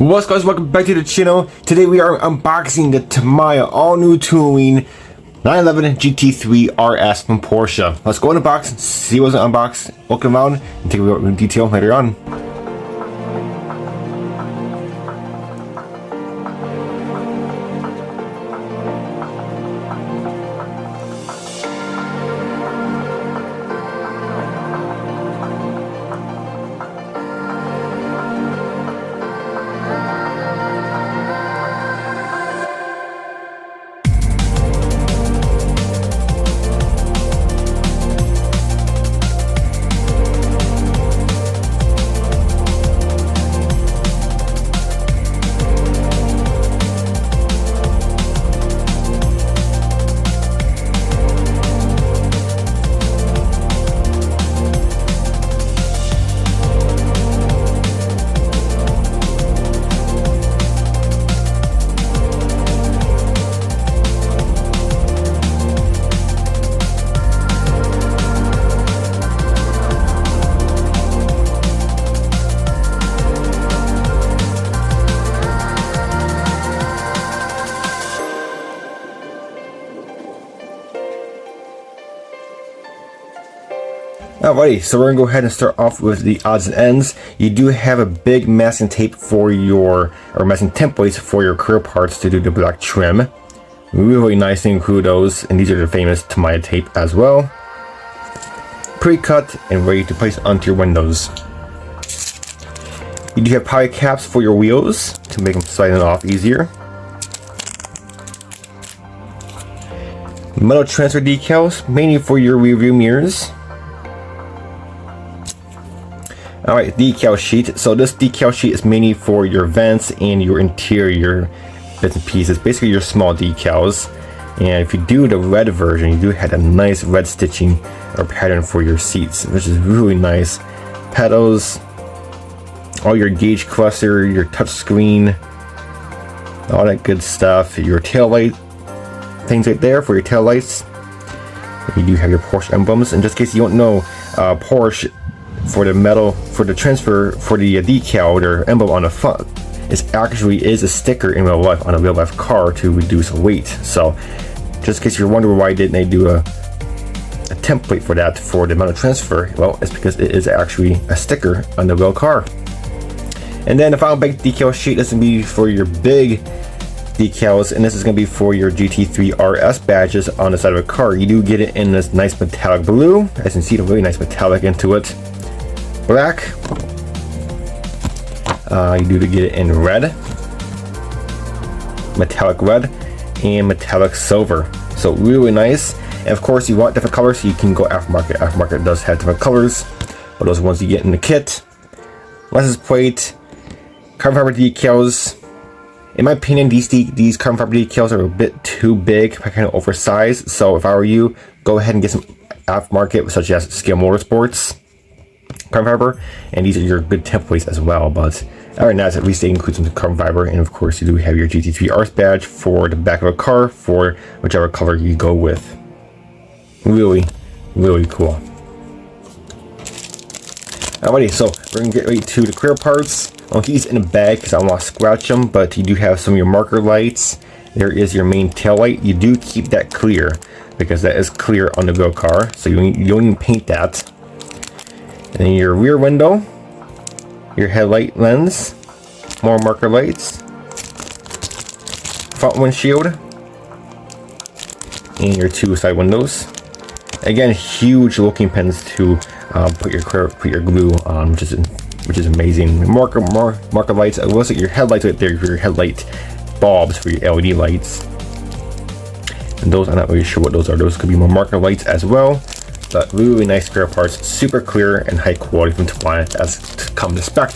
What's up guys, welcome back to the channel. Today we are unboxing the Tamiya all new tooling 911 GT3 RS from Porsche. Let's go in the box, see what's unboxed, look around, and take a look in detail later on. Alrighty, so we're gonna go ahead and start off with the odds and ends. You do have a big masking tape for your, or masking templates for your career parts to do the black trim. Really nice to include those, and these are the famous Tamiya tape as well. Pre-cut and ready to place onto your windows. You do have poly caps for your wheels to make them sliding off easier. Metal transfer decals, mainly for your rear view mirrors. Alright, decal sheet. So this decal sheet is mainly for your vents and your interior bits and pieces, basically your small decals. And if you do the red version, you do have a nice red stitching or pattern for your seats, which is really nice. Pedals, all your gauge cluster, your touch screen, all that good stuff. Your tail light things right there for your tail lights. You do have your Porsche emblems. And just in case you don't know, Porsche, for the metal, for the transfer, for the decal, their emblem on the front is a sticker in real life on a real life car to reduce weight. So just in case you're wondering why didn't they do a template for that for the metal transfer, well, it's because it is actually a sticker on the real car. And then the final big decal sheet is going to be for your big decals, and this is going to be for your GT3 RS badges on the side of a car. You do get it in this nice metallic blue, as you can see, the really nice metallic into it. Black, you do to get it in red, metallic red, and metallic silver. So really nice. And of course, you want different colors, so you can go aftermarket. Aftermarket does have different colors, but those are ones you get in the kit. License plate, carbon fiber decals. In my opinion, these carbon fiber decals are a bit too big, kind of oversized. So if I were you, go ahead and get some aftermarket, such as Scale Motorsports carbon fiber, and these are your good templates as well. But other than that, at least they include some carbon fiber. And of course, you do have your GT3 RS badge for the back of a car for whichever color you go with. Really cool. Alrighty, so we're gonna get ready to the career parts. I'll keep these in a bag because I don't want to scratch them, but you do have some of your marker lights. There is your main tail light. You do keep that clear because that is clear on the real car, so you don't even paint that. And then your rear window, your headlight lens, more marker lights, front windshield, and your two side windows. Again, huge looking pens to put your glue on, which is amazing. Marker lights. I will say your headlights right there for your headlight bulbs for your LED lights. And those, I'm not really sure what those are. Those could be more marker lights as well. But really nice spare parts, super clear and high quality from Tamiya as come to expect.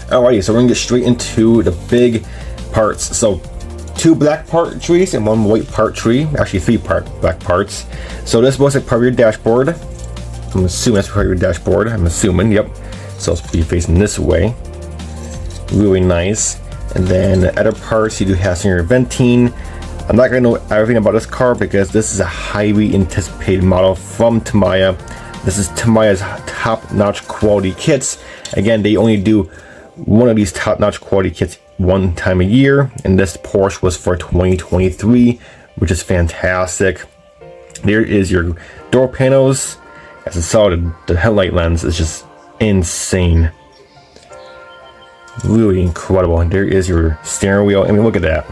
Alrighty, so we're gonna get straight into the big parts. So 2 black part trees and 1 white part tree, actually 3 black parts. So this was a part of your dashboard. I'm assuming that's part of your dashboard. I'm assuming, yep. So it's be facing this way. Really nice. And then the other parts, you do have some of your venting. I'm not going to know everything about this car because this is a highly anticipated model from Tamiya. This is Tamiya's top-notch quality kits. Again, they only do one of these top-notch quality kits one time a year, and this Porsche was for 2023, which is fantastic. There is your door panels. As I saw, the headlight lens is just insane. Really incredible. And there is your steering wheel. I mean, look at that.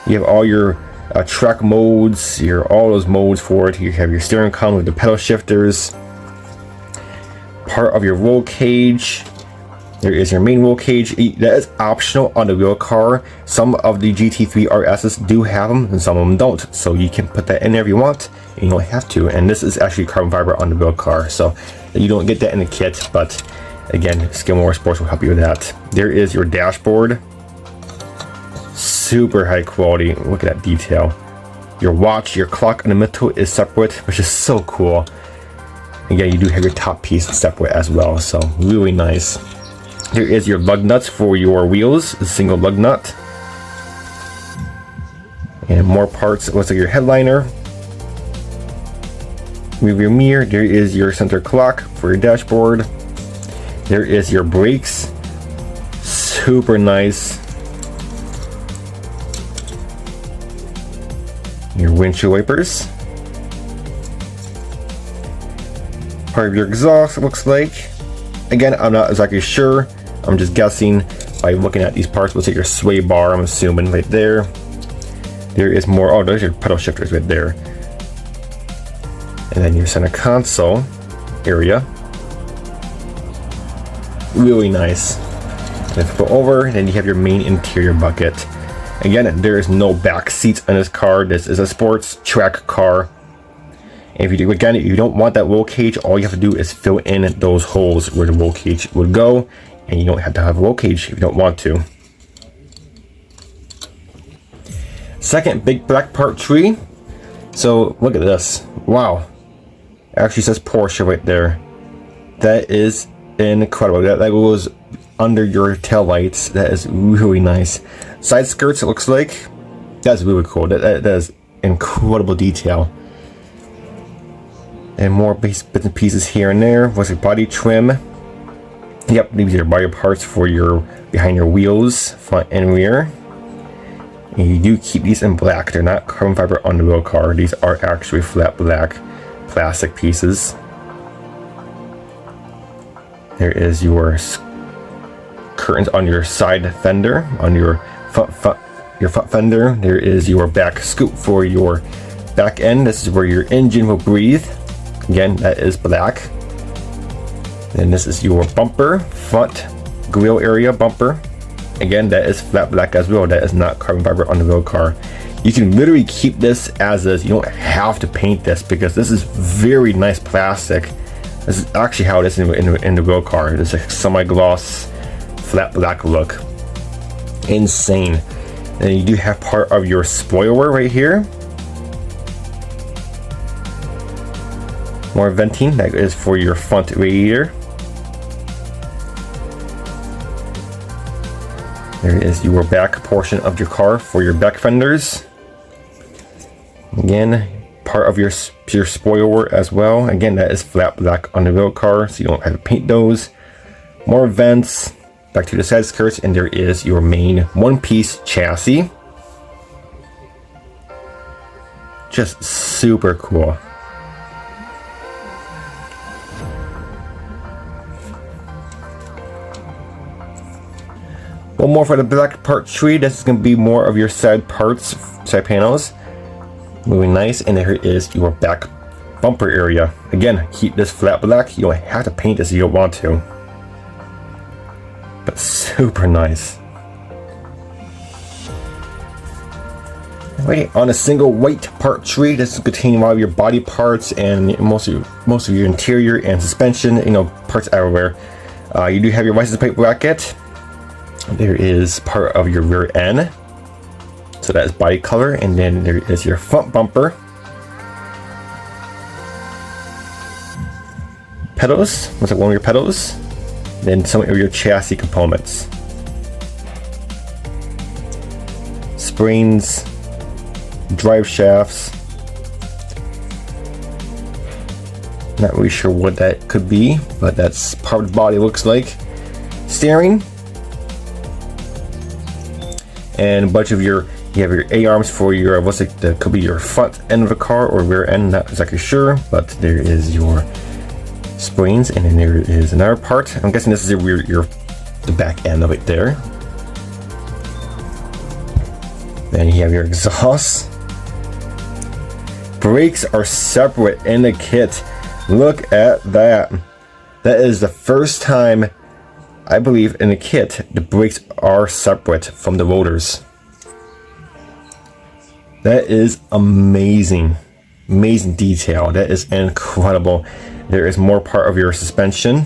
You have all your track modes, all those modes for it. You have your steering column with the pedal shifters. Part of your roll cage. There is your main roll cage. That is optional on the real car. Some of the GT3 RSs do have them, and some of them don't. So you can put that in there if you want, and you don't have to. And this is actually carbon fiber on the real car, so you don't get that in the kit. But again, Skidmore Sports will help you with that. There is your dashboard. Super high quality. Look at that detail. Your watch, your clock in the middle is separate, which is so cool. Again, you do have your top piece separate as well, so really nice. There is your lug nuts for your wheels, a single lug nut. And more parts. It looks like your headliner. Rear mirror. There is your center clock for your dashboard. There is your brakes. Super nice. Your windshield wipers. Part of your exhaust, it looks like. Again, I'm not exactly sure. I'm just guessing by looking at these parts. We'll take your sway bar, I'm assuming, right there. There is more. Oh, there's your pedal shifters right there. And then your center console area. Really nice. Then flip over, then you have your main interior bucket. Again, there is no back seats on this car. This is a sports track car. And if you do, again, if you don't want that roll cage, all you have to do is fill in those holes where the roll cage would go, and you don't have to have a roll cage if you don't want to. Second big black part tree. So look at this. Wow. It actually says Porsche right there. That is incredible. That goes under your tail lights. That is really nice. Side skirts, it looks like. That's really cool. That is incredible detail. And more bits and pieces here and there. What's your body trim? Yep, these are your body parts for your behind your wheels, front and rear. And you do keep these in black. They're not carbon fiber on the real car. These are actually flat black plastic pieces. There is your curtains on your side fender, on your front fender. There is your back scoop for your back end. This is where your engine will breathe. Again, that is black. And this is your bumper, front grille area bumper. Again, that is flat black as well. That is not carbon fiber on the real car. You can literally keep this as is. You don't have to paint this because this is very nice plastic. This is actually how it is in the real car. It's a semi-gloss, flat black look. Insane. And you do have part of your spoiler right here. More venting, that is for your front radiator. There is your back portion of your car for your back fenders. Again, part of your spoiler as well. Again, that is flat black on the real car, so you don't have to paint those. More vents, back to the side skirts, and there is your main one-piece chassis. Just super cool. One more for the black part tree. This is going to be more of your side parts, side panels. Really nice. And there is your back bumper area. Again, keep this flat black. You don't have to paint this if you don't want to. But super nice. Right, on a single white part tree, this is containing all of your body parts and most of your interior and suspension, parts everywhere. You do have your license plate bracket. There is part of your rear end, so that is body color, and then there is your front bumper. Pedals, looks like one of your pedals. Then some of your chassis components. Springs, drive shafts. Not really sure what that could be, but that's part of the body looks like. Steering. and a bunch of you have your A-arms for your, what's it, that could be your front end of the car or rear end, not exactly sure, but there is your springs, and then there is another part. I'm guessing this is the back end of it there. Then you have your exhaust. Brakes are separate in the kit. Look at that. That is the first time, I believe, in the kit the brakes are separate from the rotors. That is amazing. Amazing detail. That is incredible. There is more part of your suspension.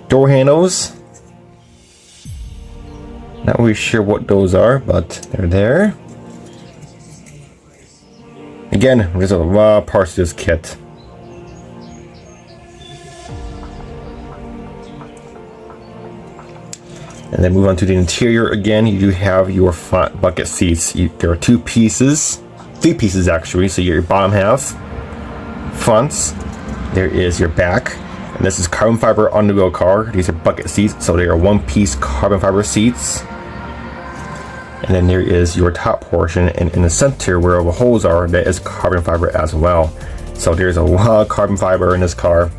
Door handles. Not really sure what those are, but they're there. Again, there's a lot of parts to this kit. And then move on to the interior again. You do have your front bucket seats. There are three pieces actually. So your bottom half, fronts. There is your back. And this is carbon fiber on the wheel car. These are bucket seats, so they are one-piece carbon fiber seats. And then there is your top portion, and in the center where the holes are, that is carbon fiber as well. So there's a lot of carbon fiber in this car.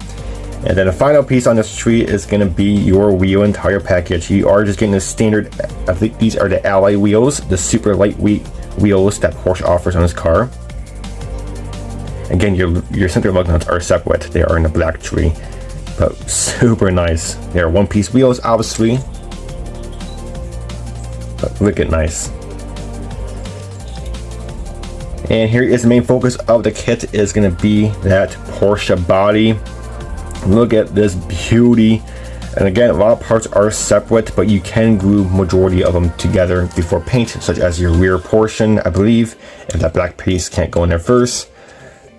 And then the final piece on this tree is going to be your wheel and tire package. You are just getting the standard, I think these are the alloy wheels, the super lightweight wheels that Porsche offers on this car. Again, your center lug nuts are separate. They are in the black tree, but super nice. They are one-piece wheels, obviously, but wicked nice. And here is the main focus of the kit, is going to be that Porsche body. Look at this beauty. And again, a lot of parts are separate, but you can glue majority of them together before paint, such as your rear portion, I believe, if that black piece can't go in there first.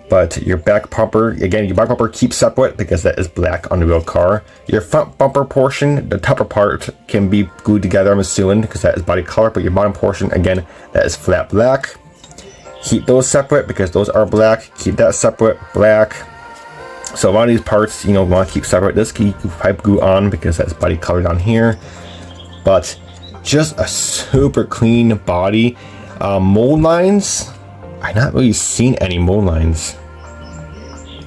But your back bumper, again, your back bumper keeps separate because that is black on the real car. Your front bumper portion, the top part, can be glued together, I'm assuming, because that is body color, but your bottom portion, again, that is flat black. Keep those separate because those are black. Keep that separate, black. So a lot of these parts, you know, want to keep separate. This can you pipe glue on because that's body colored on here. But just a super clean body. Mold lines, I've not really seen any mold lines.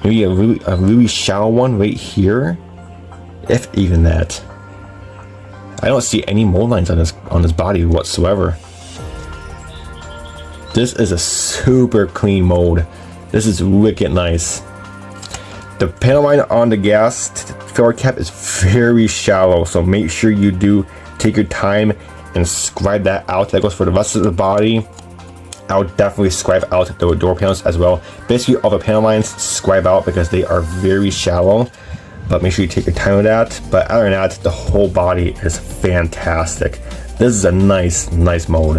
Maybe a really shallow one right here, if even that. I don't see any mold lines on this body whatsoever. This is a super clean mold. This is wicked nice. The panel line on the gas filler cap is very shallow, so make sure you do take your time and scribe that out. That goes for the rest of the body. I would definitely scribe out the door panels as well. Basically, all the panel lines scribe out because they are very shallow, but make sure you take your time with that. But other than that, the whole body is fantastic. This is a nice mold.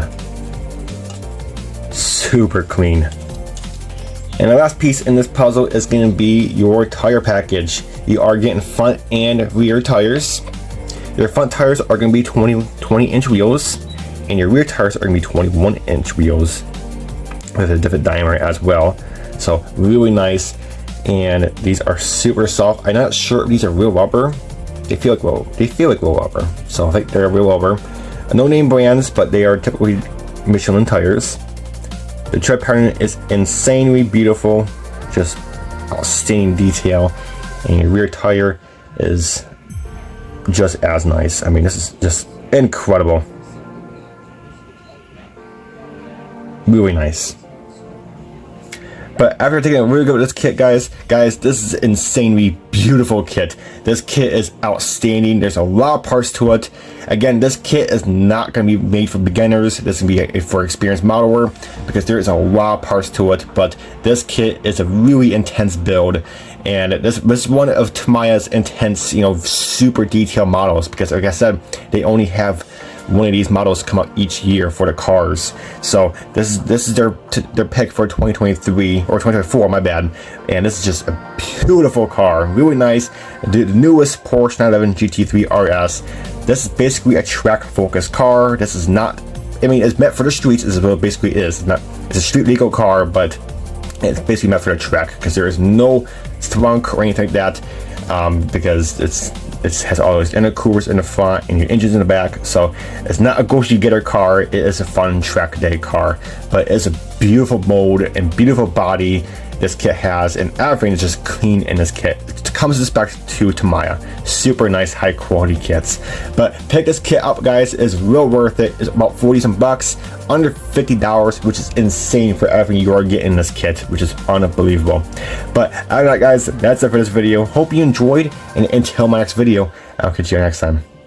Super clean. And the last piece in this puzzle is going to be your tire package. You are getting front and rear tires. Your front tires are going to be 20-inch wheels, and your rear tires are going to be 21-inch wheels with a different diameter as well. So really nice, and these are super soft. I'm not sure if these are real rubber. They feel like real rubber, so I think they're real rubber. No name brands, but they are typically Michelin tires. The tread pattern is insanely beautiful, just outstanding detail, and your rear tire is just as nice. I mean, this is just incredible. Really nice. But after taking a really good look at this kit, guys, this is an insanely beautiful kit. This kit is outstanding. There's a lot of parts to it. Again, this kit is not going to be made for beginners. This is going to be for experienced modeler because there is a lot of parts to it. But this kit is a really intense build, and this is one of Tamiya's intense, you know, super detailed models because, like I said, they only have one of these models come out each year for the cars. So this is their pick for 2023 or 2024, my bad. And this is just a beautiful car, really nice. The newest Porsche 911 GT3 RS. This is basically a track focused car. This is not, I mean, it's meant for the streets, is what it basically is. It's a street legal car, but it's basically meant for the track because there is no thrunk or anything like that, because It has all those intercoolers in the front and your engines in the back. So it's not a go to getter car. It is a fun track day car, but it's a beautiful mold and beautiful body this kit has, and everything is just clean in this kit. It comes with back to Tamiya. Super nice, high quality kits. But pick this kit up, guys. It's real worth it. It's about 40 some bucks, under $50, which is insane for everything you are getting in this kit, which is unbelievable. But alright, guys, that's it for this video. Hope you enjoyed, and until my next video, I'll catch you next time.